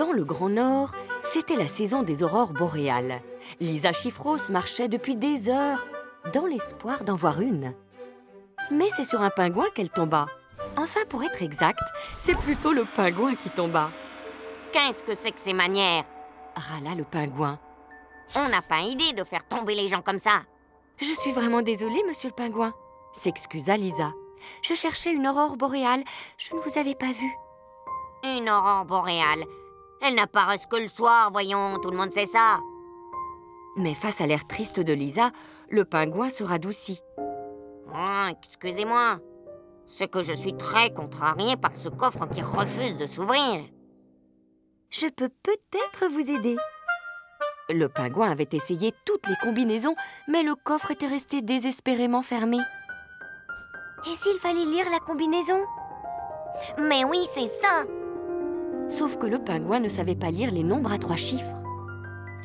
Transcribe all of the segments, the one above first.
Dans le Grand Nord, c'était la saison des aurores boréales. Lisa Chiffros marchait depuis des heures, dans l'espoir d'en voir une. Mais c'est sur un pingouin qu'elle tomba. Enfin, pour être exact, c'est plutôt le pingouin qui tomba. Qu'est-ce que c'est que ces manières? Râla le pingouin. On n'a pas idée de faire tomber les gens comme ça. Je suis vraiment désolée, monsieur le pingouin, s'excusa Lisa. Je cherchais une aurore boréale, je ne vous avais pas vu. Une aurore boréale. Elle n'apparaît que le soir, voyons, tout le monde sait ça. Mais face à l'air triste de Lisa, le pingouin se radoucit. Oh, excusez-moi. C'est que je suis très contrarié par ce coffre qui refuse de s'ouvrir. Je peux peut-être vous aider. Le pingouin avait essayé toutes les combinaisons, mais le coffre était resté désespérément fermé. Et s'il fallait lire la combinaison? Mais oui, c'est ça. Sauf que le pingouin ne savait pas lire les nombres à 3 chiffres.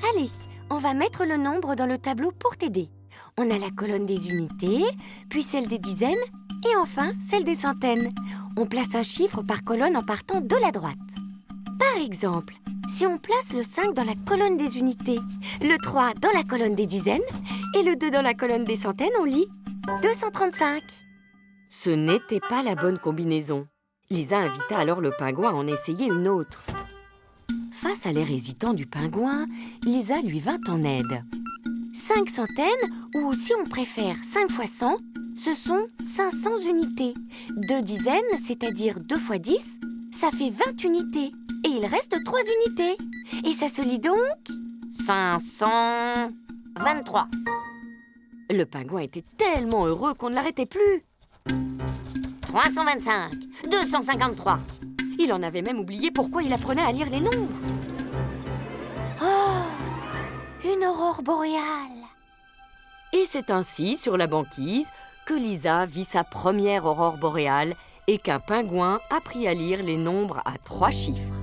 Allez, on va mettre le nombre dans le tableau pour t'aider. On a la colonne des unités, puis celle des dizaines, et enfin celle des centaines. On place un chiffre par colonne en partant de la droite. Par exemple, si on place le 5 dans la colonne des unités, le 3 dans la colonne des dizaines, et le 2 dans la colonne des centaines, on lit 235. Ce n'était pas la bonne combinaison. Lisa invita alors le pingouin à en essayer une autre. Face à l'air hésitant du pingouin, Lisa lui vint en aide. 5 centaines, ou si on préfère 5 fois 100, ce sont 500 unités. 2 dizaines, c'est-à-dire 2 fois 10, ça fait 20 unités. Et il reste 3 unités. Et ça se lit donc 523. Le pingouin était tellement heureux qu'on ne l'arrêtait plus. 325. 253. Il en avait même oublié pourquoi il apprenait à lire les nombres. Oh, une aurore boréale! Et c'est ainsi, sur la banquise, que Lisa vit sa première aurore boréale et qu'un pingouin apprit à lire les nombres à 3 chiffres.